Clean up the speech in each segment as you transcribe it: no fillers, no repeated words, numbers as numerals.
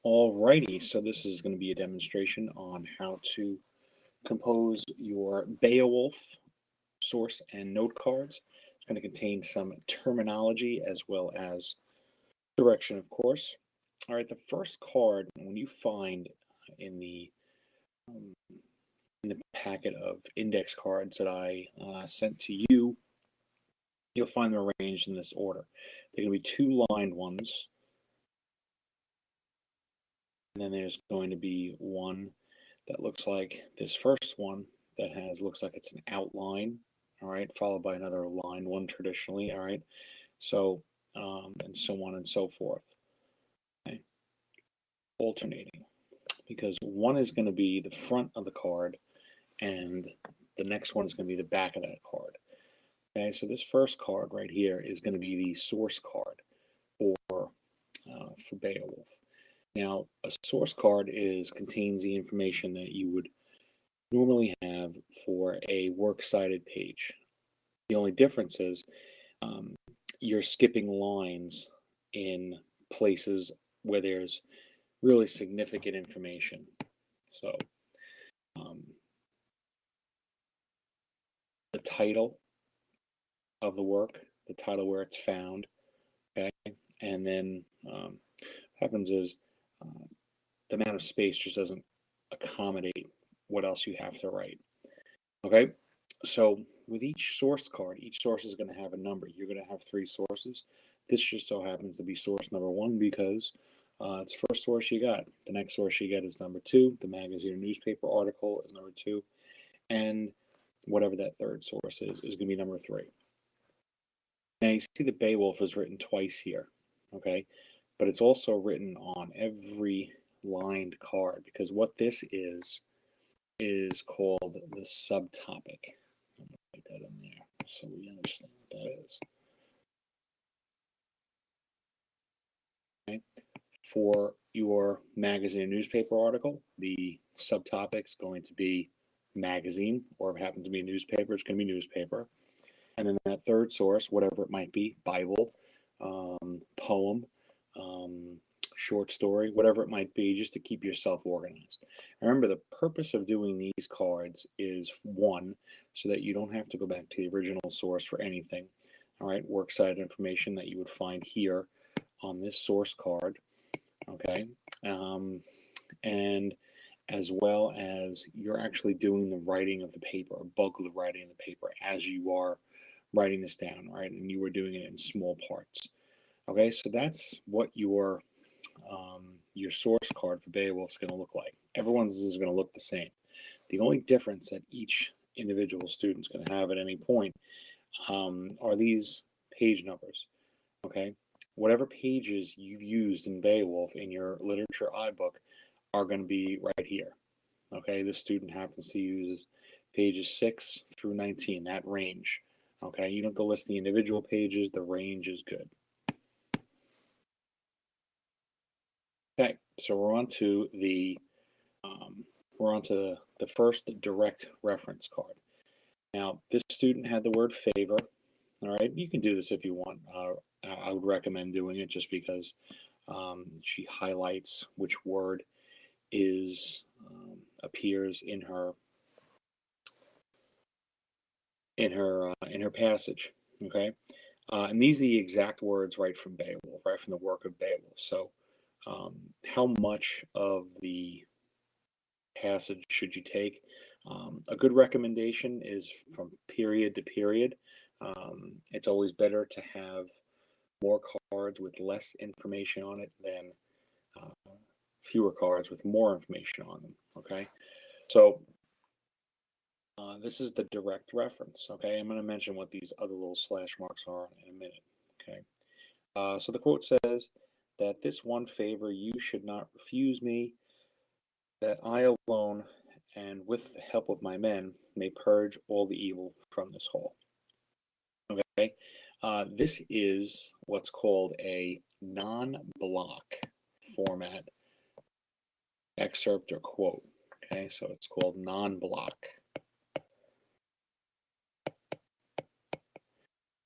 Alrighty, so this is going to be a demonstration on how to compose your Beowulf source and note cards. It's going to contain some terminology as well as direction, of course. All right, the first card, when you find in the um, in the packet of index cards that I sent to you, you'll find them arranged in this order. They're going to be two lined ones, and then there's going to be one that looks like this first one that looks like it's an outline, all right, followed by another line one traditionally, all right. So and so on and so forth. Okay. Alternating, because one is going to be the front of the card and the next one is going to be the back of that card. Okay, so this first card right here is going to be the source card for Beowulf. Now, a source card contains the information that you would normally have for a works cited page. The only difference is um, you're skipping lines in places where there's really significant information. So um, the title of the work, the title where it's found, okay, and then what happens is the amount of space just doesn't accommodate what else you have to write. Okay, so with each source card, each source is going to have a number. You're going to have three sources. This just so happens to be source number one because it's the first source you got. The next source you get is number two. The magazine or newspaper article is number two. And whatever that third source is going to be number three. Now you see the Beowulf is written twice here, okay? But it's also written on every lined card because what this is called the subtopic. I'm going to write that in there so we understand what that is. Okay. For your magazine and newspaper article, the subtopic is going to be magazine, or if it happens to be a newspaper, it's going to be newspaper. And then that third source, whatever it might be, Bible, poem, short story, whatever it might be, just to keep yourself organized. Remember, the purpose of doing these cards is one, so that you don't have to go back to the original source for anything. All right, works cited information that you would find here on this source card. Okay, and as well as you're actually doing the writing of the paper, a bulk of the writing of the paper as you are writing this down, right? And you were doing it in small parts. Okay, so that's what your source card for Beowulf is going to look like. Everyone's is going to look the same. The only difference that each individual student is going to have at any point are these page numbers. Okay, whatever pages you've used in Beowulf in your literature iBook are going to be right here. Okay, this student happens to use pages 6 through 19, that range. Okay, you don't have to list the individual pages, the range is good. Okay, so we're on to the first direct reference card. Now, this student had the word favor. All right, you can do this if you want. I would recommend doing it just because she highlights which word appears in her passage. Okay, and these are the exact words right from Beowulf, right from the work of Beowulf. So, how much of the passage should you take? A good recommendation is from period to period. It's always better to have more cards with less information on it than fewer cards with more information on them. Okay, so this is the direct reference. Okay, I'm going to mention what these other little slash marks are in a minute. Okay, so the quote says that this one favor you should not refuse me, that I alone and with the help of my men may purge all the evil from this hall. Okay, this is what's called a non-block format excerpt or quote. Okay, so it's called non-block.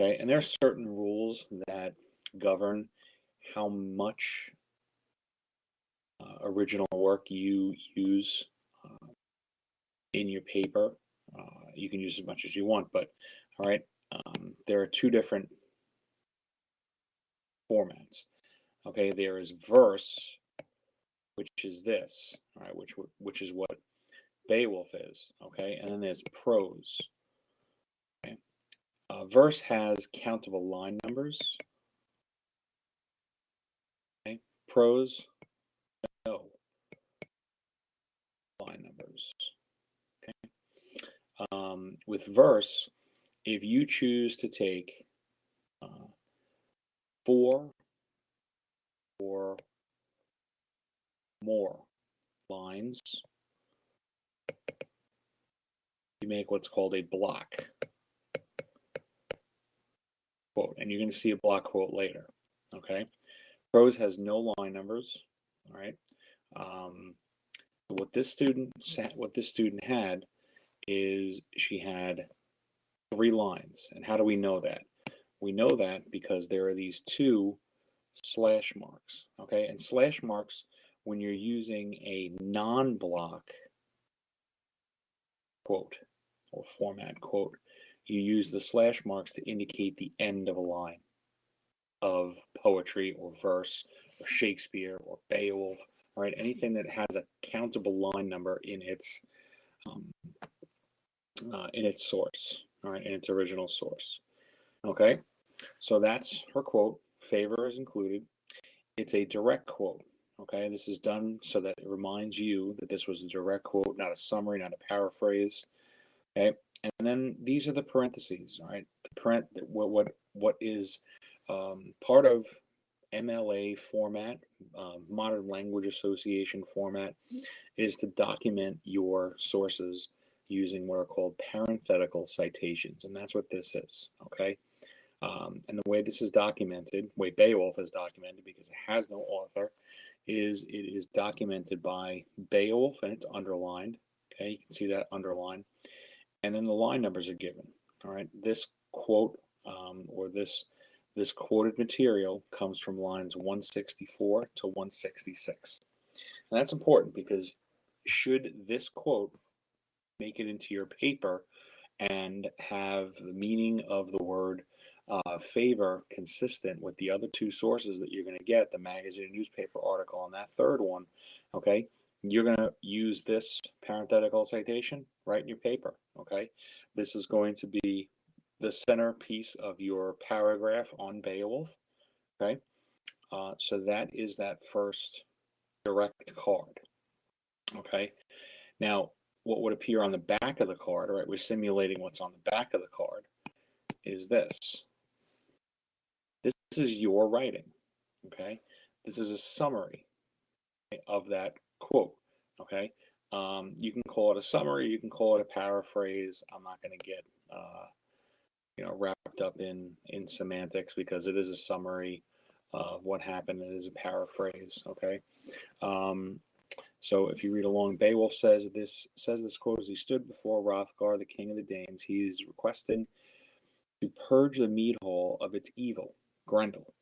Okay, and there are certain rules that govern how much original work you use in your paper. You can use as much as you want, but all right, there are two different formats. Okay, there is verse, which is this, all right, which is what Beowulf is. Okay, and then there's prose. Okay, verse has countable line numbers. Okay, prose, no line numbers. Okay, with verse, if you choose to take 4 or more lines, you make what's called a block quote, and you're going to see a block quote later. Okay, prose has no line numbers. All right, what this student had is she had 3 lines, and how do we know that? We know that because there are these 2 slash marks. Okay, and slash marks, when you're using a non-block quote or format quote, you use the slash marks to indicate the end of a line of poetry or verse or Shakespeare or Beowulf, right? Anything that has a countable line number um, in its source, all right, in its original source. Okay, so that's her quote. Favor is included. It's a direct quote. Okay, this is done so that it reminds you that this was a direct quote, not a summary, not a paraphrase. Okay, and then these are the parentheses. All right, what is part of MLA format, Modern Language Association format, is to document your sources using what are called parenthetical citations, and that's what this is. Okay, and the way this is documented, the way Beowulf is documented, because it has no author, is it is documented by Beowulf, and it's underlined. Okay, you can see that underlined, and then the line numbers are given. All right, this quote or this quoted material comes from lines 164 to 166. And that's important because should this quote make it into your paper and have the meaning of the word favor consistent with the other 2 sources that you're going to get, the magazine and newspaper article and that third one, okay, you're going to use this parenthetical citation right in your paper. Okay, this is going to be the centerpiece of your paragraph on Beowulf. Okay, so that is that first direct card. Okay, now what would appear on the back of the card, right? We're simulating what's on the back of the card, is this. This is your writing. Okay, this is a summary of that quote. Okay, you can call it a summary, you can call it a paraphrase. I'm not going to get wrapped up in semantics because it is a summary of what happened. It is a paraphrase. Okay, so if you read along, Beowulf says this quote: as he stood before Hrothgar, the king of the Danes, he is requesting to purge the mead hall of its evil, Grendel,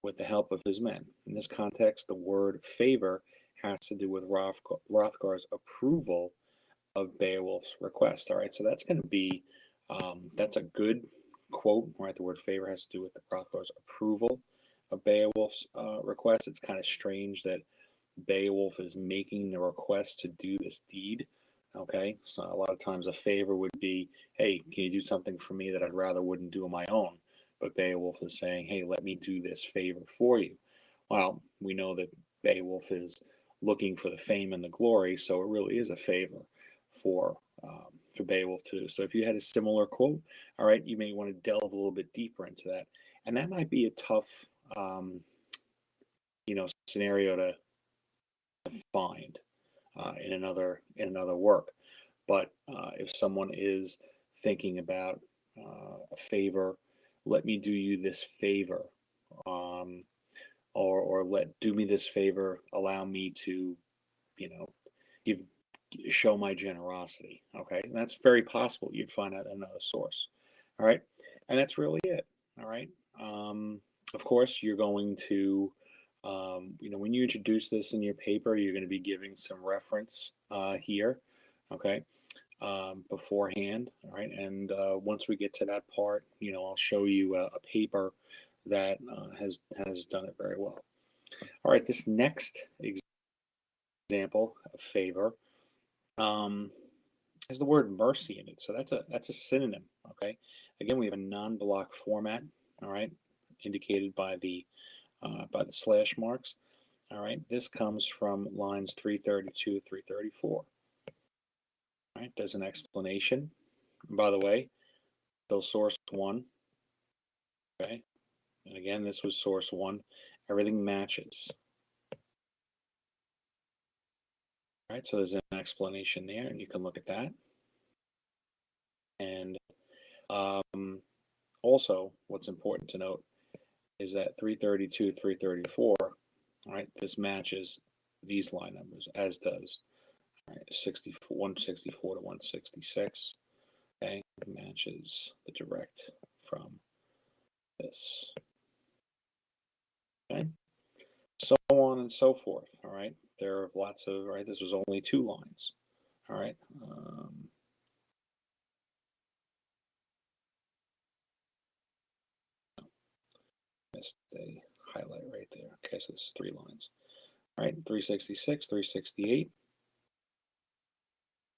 with the help of his men. In this context, the word favor has to do with Hrothgar's approval of Beowulf's request. All right, so that's going to be that's a good quote. Right, the word favor has to do with Hrothgar's approval of Beowulf's request. It's kind of strange that Beowulf is making the request to do this deed. Okay, so a lot of times a favor would be, hey, can you do something for me that I'd rather wouldn't do on my own? But Beowulf is saying, hey, let me do this favor for you. Well, we know that Beowulf is looking for the fame and the glory, so it really is a favor for Beowulf to do. So if you had a similar quote, all right, you may want to delve a little bit deeper into that, and that might be a tough, scenario to find in another work. But if someone is thinking about a favor, let me do you this favor, or do me this favor, allow me to, give show my generosity. Okay, and that's very possible. You'd find out another source. All right, and that's really it. All right. Of course, you're going to When you introduce this in your paper, you're going to be giving some reference here, okay, beforehand, all right? And once we get to that part, I'll show you a paper that has done it very well. All right, this next example of favor has the word mercy in it, so that's a synonym, okay? Again, we have a non-block format, all right, indicated by the slash marks. All right, this comes from lines 332 to 334. All right, there's an explanation. And by the way, still source one. Okay, and again, this was source one. Everything matches. All right, so there's an explanation there, and you can look at that. And also, what's important to note is that 332, 334, all right, this matches these line numbers, as does 164 to 166. Okay, matches the direct from this. Okay, so on and so forth. All right, there are lots of, right, this was only 2 lines. All right, missed a highlight right there. Okay, so this is 3 lines. All right, 366, 368.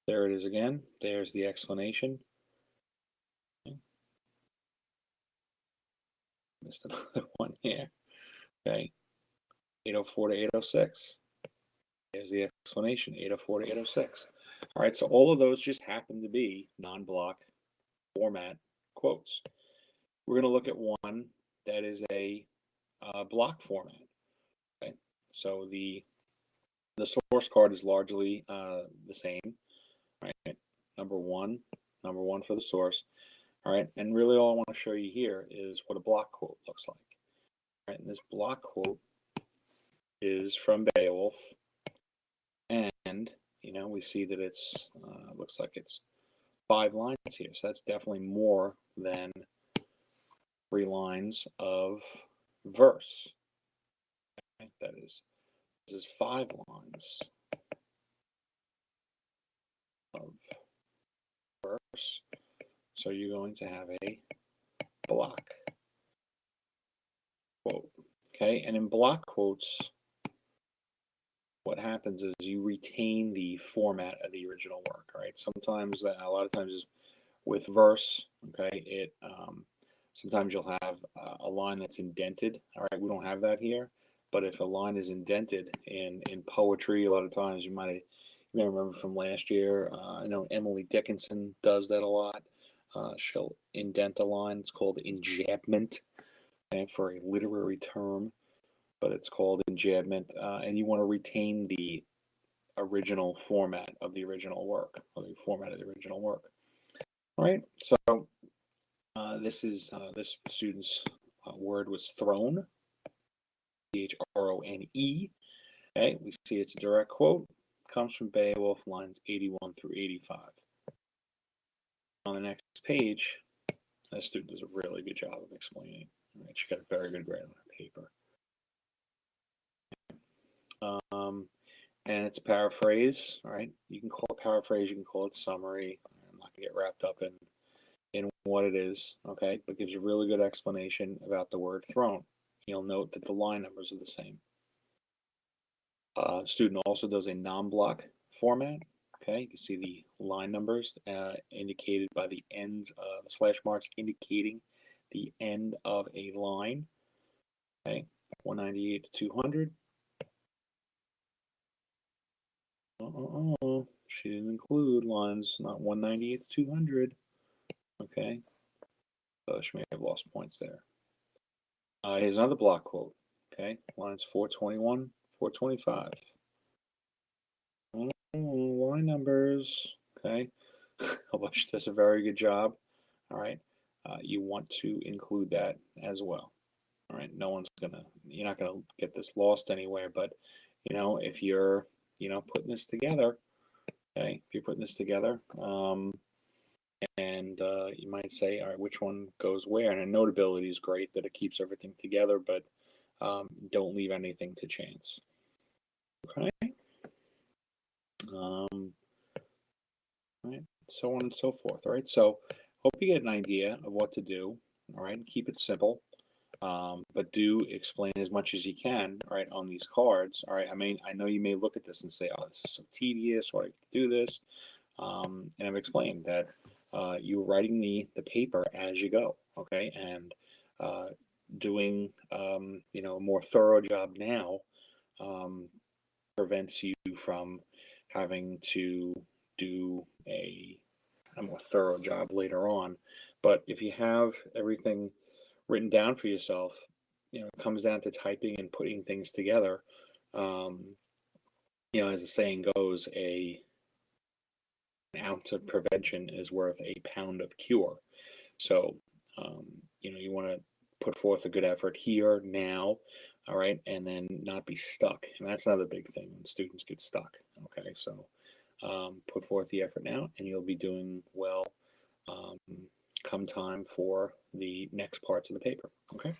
There it is again. There's the explanation. Okay. Missed another one here. Okay, 804 to 806. There's the explanation, 804 to 806. All right, so all of those just happen to be non-block format quotes. We're going to look at one that is a block format. Okay, so the source card is largely the same. Right, number one for the source. All right, and really all I want to show you here is what a block quote looks like. All right, and this block quote is from Beowulf, and we see that it's looks like it's 5 lines here, so that's definitely more than 3 lines of verse. Okay? This is 5 lines of verse. So you're going to have a block quote. Okay, and in block quotes, what happens is you retain the format of the original work. Right? Sometimes, a lot of times, with verse, okay, sometimes you'll have a line that's indented. All right, we don't have that here, but if a line is indented in poetry, a lot of times you may remember from last year. I know Emily Dickinson does that a lot. She'll indent a line. It's called enjambment, okay, for a literary term, but it's called enjambment, and you want to retain the original format of the original work, or the format of the original work. All right, so this student's word was throne, Throne. Okay, we see it's a direct quote. Comes from Beowulf, lines 81 through 85. On the next page, that student does a really good job of explaining. All right, she got a very good grade on her paper. And it's a paraphrase. All right, you can call it paraphrase, you can call it summary. I'm not gonna get wrapped up in what it is, okay, but gives a really good explanation about the word throne. You'll note that the line numbers are the same. Student also does a non-block format. Okay, you can see the line numbers indicated by the ends of the slash marks indicating the end of a line. Okay, 198 to 200. She didn't include lines, not 198 to 200. Okay, so she may have lost points there. Here's another block quote. Okay, lines 421, 425. Line numbers. Okay, although she does a very good job. All right, you want to include that as well. All right, you're not gonna get this lost anywhere. But if you're putting this together, okay, if you're putting this together, and you might say, all right, which one goes where? And a notability is great that it keeps everything together, but Don't leave anything to chance. Okay. Right. So on and so forth. All right. So hope you get an idea of what to do. All right. Keep it simple. But do explain as much as you can, all right, on these cards. All right. I mean, I know you may look at this and say, "Oh, this is so tedious. Why do I have to do this?" And I've explained that you're writing the paper as you go. Okay, and uh, doing a more thorough job now um, prevents you from having to do a more thorough job later on. But if you have everything written down for yourself, it comes down to typing and putting things together. Um, as the saying goes, an ounce of prevention is worth a pound of cure. So, you want to put forth a good effort here now, all right, and then not be stuck. And that's another big thing when students get stuck. Okay, so put forth the effort now, and you'll be doing well um, come time for the next parts of the paper. Okay.